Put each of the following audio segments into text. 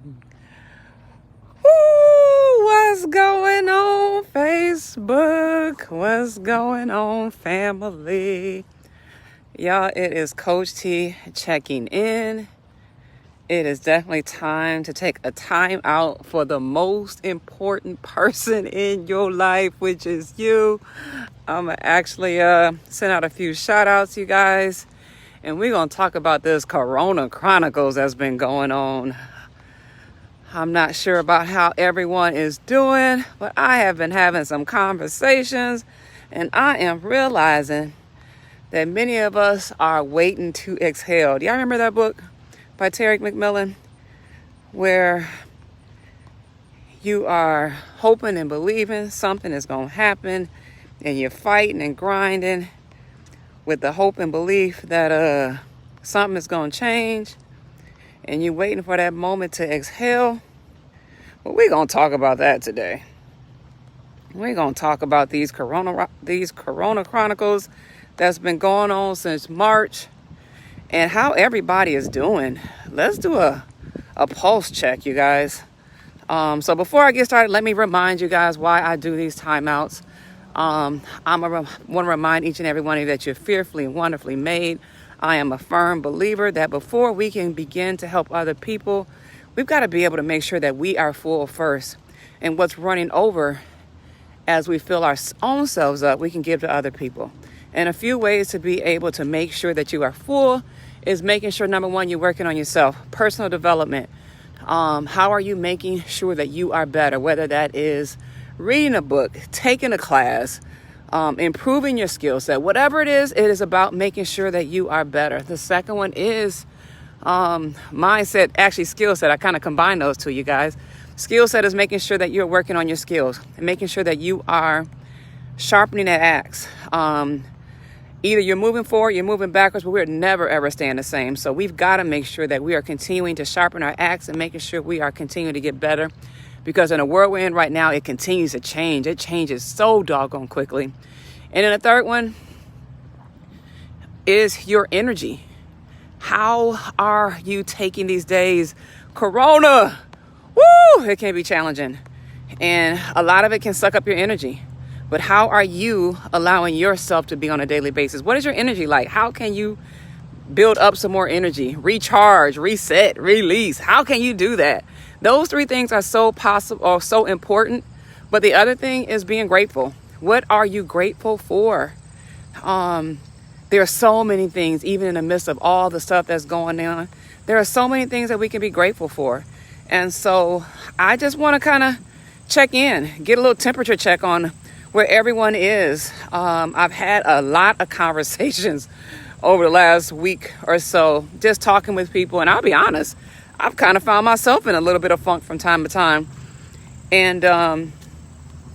Ooh, what's going on, Facebook? What's going on, family? Y'all, it is Coach T checking in. It is definitely time to take a time out for the most important person in your life, which is you. I'm going to actually send out a few shout outs, you guys. And we're going to talk about this Corona Chronicles that's been going on. I'm not sure about how everyone is doing, but I have been having some conversations, and I am realizing that many of us are waiting to exhale. Do y'all remember that book by Terry McMillan, where you are hoping and believing something is going to happen, and you're fighting and grinding with the hope and belief that something is going to change, and you're waiting for that moment to exhale? Well, we're going to talk about that today. We're going to talk about these Corona Chronicles that's been going on since March and how everybody is doing. Let's do a pulse check, you guys. So before I get started, let me remind you guys why I do these timeouts. I want to remind each and every one of you that you're fearfully and wonderfully made. I am a firm believer that before we can begin to help other people, we've got to be able to make sure that we are full first. And what's running over as we fill our own selves up, we can give to other people. And a few ways to be able to make sure that you are full is making sure, number one, you're working on yourself. Personal development. How are you making sure that you are better? Whether that is reading a book, taking a class, improving your skill set. Whatever it is about making sure that you are better. The second one is mindset, actually skill set. I kind of combine those two, you guys. Skill set is making sure that you're working on your skills and making sure that you are sharpening that axe. Either you're moving forward, you're moving backwards, but we're never ever staying the same. So we've got to make sure that we are continuing to sharpen our axe and making sure we are continuing to get better, because in the world we're in right now, it continues to change. It changes so doggone quickly. And then the third one is your energy. How are you taking these days? Corona, woo, it can be challenging. And a lot of it can suck up your energy. But how are you allowing yourself to be on a daily basis? What is your energy like? How can you build up some more energy, recharge, reset, release? How can you do that? Those three things are so possible or so important. But the other thing is being grateful. What are you grateful for? There are so many things, even in the midst of all the stuff that's going on. There are so many things that we can be grateful for. And so I just want to kind of check in, get a little temperature check on where everyone is. I've had a lot of conversations over the last week or so, just talking with people. And I'll be honest, I've kind of found myself in a little bit of funk from time to time. And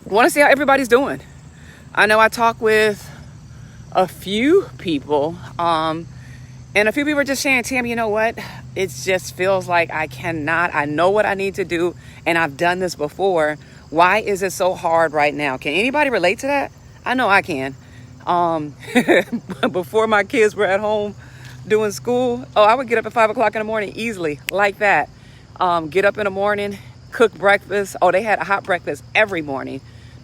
want to see how everybody's doing. I know I talk with a few people, and a few people are just saying, Tam, you know what? It just feels like I know what I need to do, and I've done this before. Why is it so hard right now? Can anybody relate to that? I know I can. Before my kids were at home doing school, I would get up at 5 o'clock in the morning easily, like that. Get up in the morning, cook breakfast. They had a hot breakfast every morning.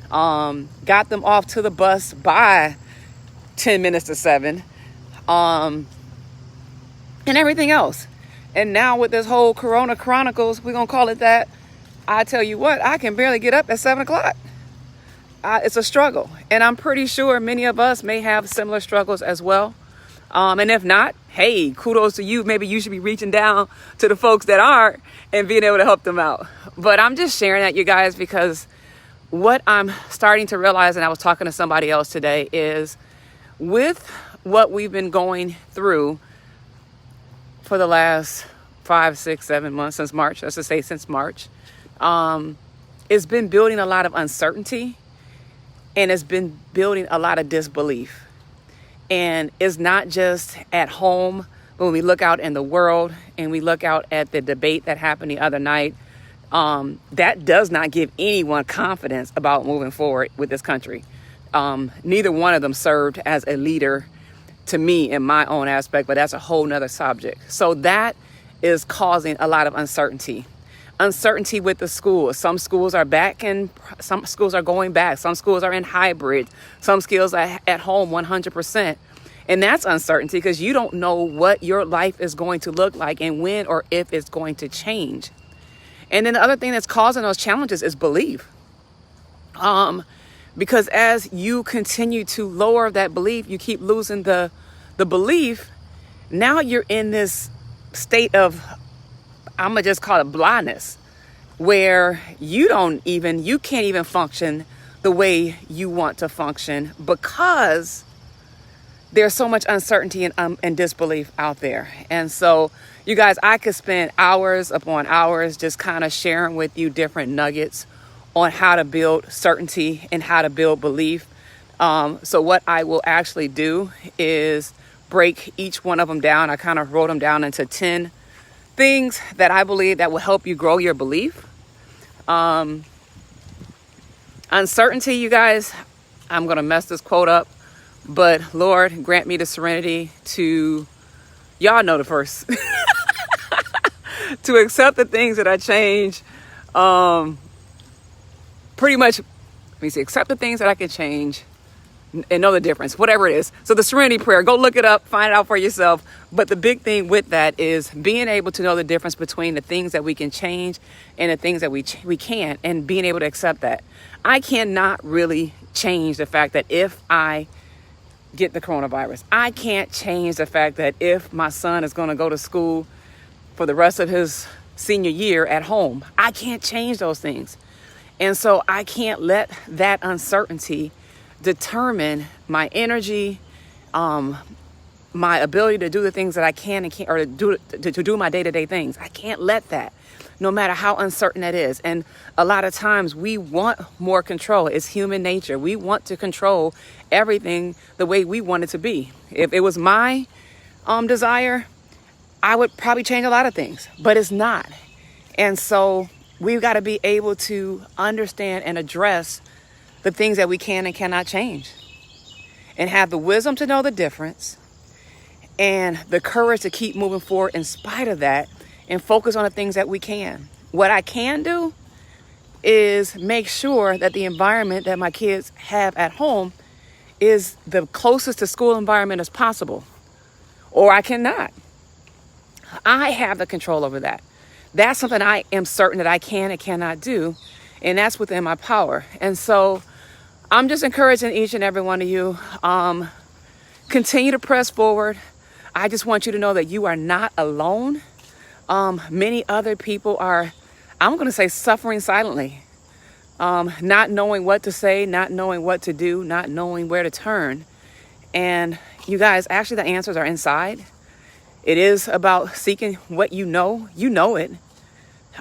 Got them off to the bus by 10 minutes to 7, and everything else. And now with this whole Corona Chronicles, we're going to call it that. I tell you what, I can barely get up at 7 o'clock. It's a struggle. And I'm pretty sure many of us may have similar struggles as well. And if not, hey, kudos to you. Maybe you should be reaching down to the folks that aren't and being able to help them out. But I'm just sharing that, you guys, because what I'm starting to realize, and I was talking to somebody else today, is with what we've been going through for the last 5, 6, 7 months, since March, let's just say since March, it's been building a lot of uncertainty, and it's been building a lot of disbelief. And it's not just at home, but when we look out in the world and we look out at the debate that happened the other night, that does not give anyone confidence about moving forward with this country. Neither one of them served as a leader to me in my own aspect, but that's a whole nother subject. So that is causing a lot of uncertainty. uncertainty with the schools. Some schools are back and some schools are going back. Some schools are in hybrid. Some schools are at home 100%. And that's uncertainty because you don't know what your life is going to look like and when or if it's going to change. And then the other thing that's causing those challenges is belief. Because as you continue to lower that belief, you keep losing the belief. Now you're in this state of, I'm gonna just call it blindness, where you can't even function the way you want to function because there's so much uncertainty and disbelief out there. And so, you guys, I could spend hours upon hours just kind of sharing with you different nuggets on how to build certainty and how to build belief. So what I will actually do is break each one of them down. I kind of wrote them down into 10 things that I believe that will help you grow your belief. Uncertainty, you guys, I'm going to mess this quote up, but Lord, grant me the serenity to, y'all know the verse, to accept the things that I change. Pretty much, accept the things that I can change and know the difference, whatever it is. So the serenity prayer, go look it up, find it out for yourself. But the big thing with that is being able to know the difference between the things that we can change and the things that we can't, and being able to accept that. I cannot really change the fact that if I get the coronavirus, I can't change the fact that if my son is going to go to school for the rest of his senior year at home, I can't change those things. And so I can't let that uncertainty determine my energy, my ability to do the things that I can and can't, or to do my day-to-day things. I can't let that, no matter how uncertain that is. And a lot of times we want more control. It's human nature. We want to control everything the way we want it to be. If it was my desire, I would probably change a lot of things, but it's not. And so we've got to be able to understand and address the things that we can and cannot change, and have the wisdom to know the difference and the courage to keep moving forward in spite of that, and focus on the things that we can. What I can do is make sure that the environment that my kids have at home is the closest to school environment as possible, or I cannot. I have the control over that. That's something I am certain that I can and cannot do, and that's within my power. And so I'm just encouraging each and every one of you, continue to press forward. I just want you to know that you are not alone. Many other people are, I'm going to say, suffering silently, not knowing what to say, not knowing what to do, not knowing where to turn. And you guys, actually the answers are inside. It is about seeking what you know it.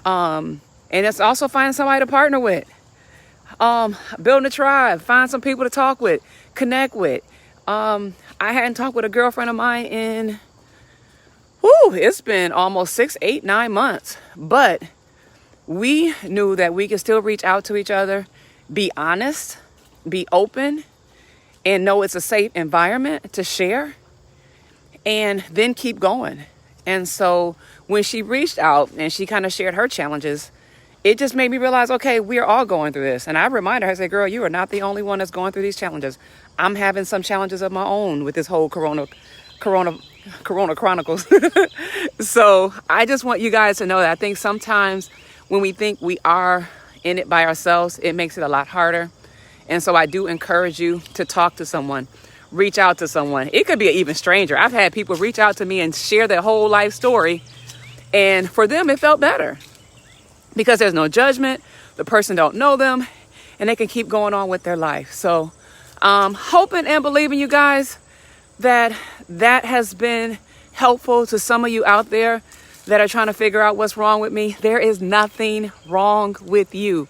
And it's also finding somebody to partner with. Building a tribe, find some people to talk with, connect with. I hadn't talked with a girlfriend of mine in, it's been almost 6, 8, 9 months. But we knew that we could still reach out to each other, be honest, be open, and know it's a safe environment to share, and then keep going. And so when she reached out and she kind of shared her challenges, it just made me realize, okay, we are all going through this. And I reminded her, I said, girl, you are not the only one that's going through these challenges. I'm having some challenges of my own with this whole Corona Chronicles. So I just want you guys to know that I think sometimes when we think we are in it by ourselves, it makes it a lot harder. And so I do encourage you to talk to someone, reach out to someone. It could be an even stranger. I've had people reach out to me and share their whole life story. And for them, it felt better because there's no judgment. The person don't know them, and they can keep going on with their life. So hoping and believing, you guys, that has been helpful to some of you out there that are trying to figure out what's wrong with me. There is nothing wrong with you.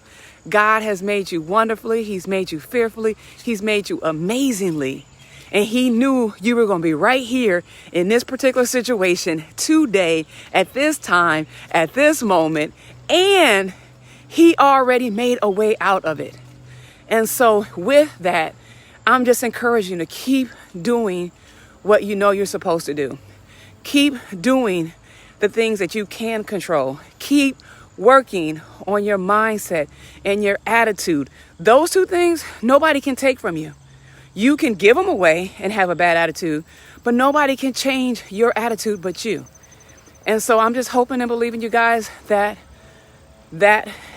God has made you wonderfully. He's made you fearfully. He's made you amazingly. And he knew you were going to be right here in this particular situation today, at this time, at this moment. And he already made a way out of it. And so with that, I'm just encouraging you to keep doing what you know you're supposed to do. Keep doing the things that you can control. Keep working on your mindset and your attitude. Those two things, nobody can take from you. You can give them away and have a bad attitude, but nobody can change your attitude but you. And so I'm just hoping and believing, you guys, that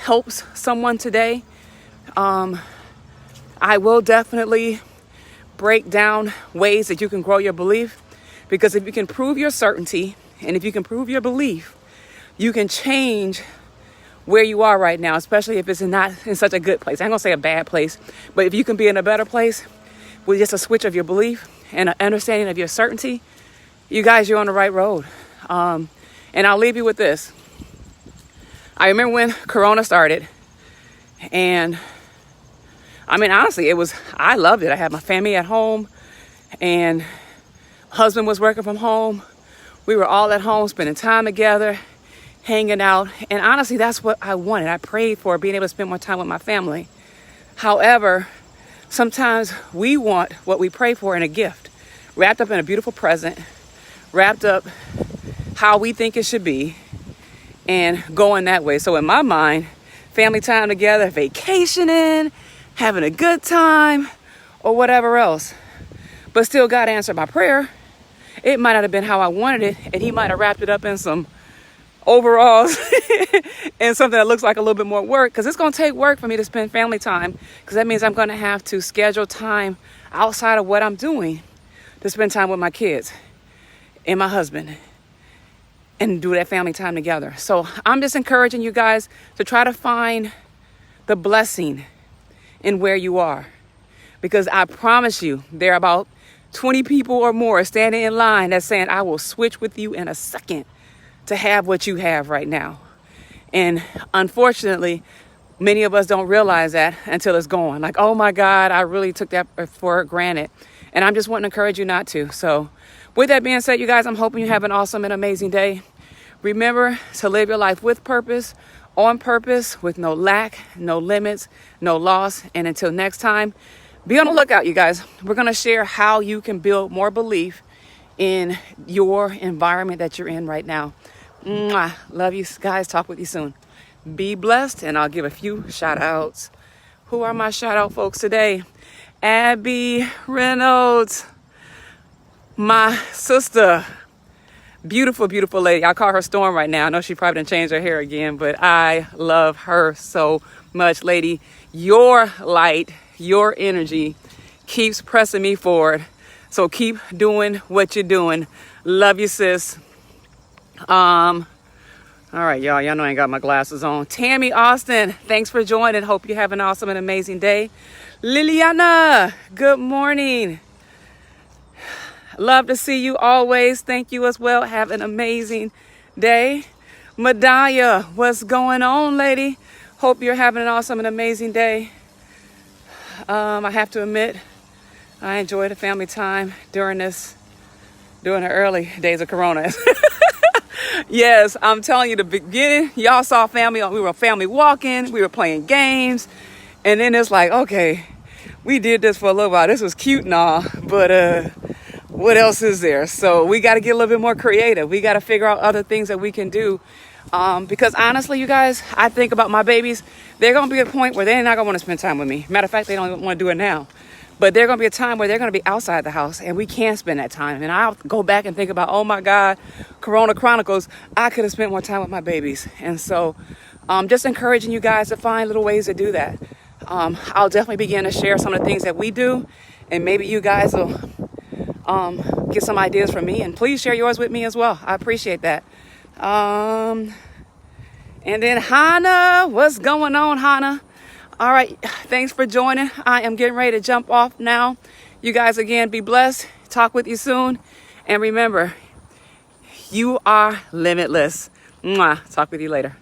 helps someone today. I will definitely break down ways that you can grow your belief, because if you can prove your certainty and if you can prove your belief, you can change where you are right now, especially if it's not in such a good place. I ain't gonna say a bad place, but if you can be in a better place with just a switch of your belief and an understanding of your certainty, you guys, you're on the right road. And I'll leave you with this. I remember when Corona started, and I mean, honestly, I loved it. I had my family at home, and husband was working from home. We were all at home spending time together, hanging out. And honestly, that's what I wanted. I prayed for being able to spend more time with my family. However, sometimes we want what we pray for in a gift, wrapped up in a beautiful present, wrapped up how we think it should be, and going that way. So in my mind, family time together, vacationing, having a good time, or whatever else. But still, God answered my prayer. It might not have been how I wanted it, and he might have wrapped it up in some overalls and something that looks like a little bit more work, because it's going to take work for me to spend family time, because that means I'm going to have to schedule time outside of what I'm doing to spend time with my kids and my husband and do that family time together. So I'm just encouraging you guys to try to find the blessing in where you are, because I promise you there are about 20 people or more standing in line that's saying, I will switch with you in a second to have what you have right now. And unfortunately, many of us don't realize that until it's gone. Like, oh my God, I really took that for granted. And I'm just wanting to encourage you not to. So with that being said, you guys, I'm hoping you have an awesome and amazing day. Remember to live your life with purpose, on purpose, with no lack, no limits, no loss. And until next time, be on the lookout, you guys. We're going to share how you can build more belief in your environment that you're in right now. Mwah. Love you guys. Talk with you soon. Be blessed. And I'll give a few shout outs. Who are my shout out folks today? Abby Reynolds, my sister. Beautiful, beautiful lady. I call her Storm right now. I know she probably didn't change her hair again, but I love her so much, lady. Your light, your energy keeps pressing me forward. So keep doing what you're doing. Love you, sis. All right, y'all know I ain't got my glasses on. Tammy Austin, thanks for joining. Hope you have an awesome and amazing day. Liliana, good morning. Love to see you always. Thank you as well. Have an amazing day. Medaya, what's going on, lady? Hope you're having an awesome and amazing day. I have to admit, I enjoyed the family time during the early days of Corona. Yes, I'm telling you, the beginning, y'all saw family. We were family walking. We were playing games. And then it's like, okay, we did this for a little while. This was cute and all, but what else is there? So we got to get a little bit more creative. We got to figure out other things that we can do. Because honestly, you guys, I think about my babies. They're going to be at a point where they're not going to want to spend time with me. Matter of fact, they don't even want to do it now. But there's going to be a time where they're going to be outside the house and we can't spend that time. And I'll go back and think about, oh my God, Corona Chronicles, I could have spent more time with my babies. And so just encouraging you guys to find little ways to do that. I'll definitely begin to share some of the things that we do. And maybe you guys will get some ideas from me. And please share yours with me as well. I appreciate that. And then Hannah, what's going on, Hannah? All right, thanks for joining. I am getting ready to jump off now. You guys, again, be blessed. Talk with you soon. And remember, you are limitless. Mwah. Talk with you later.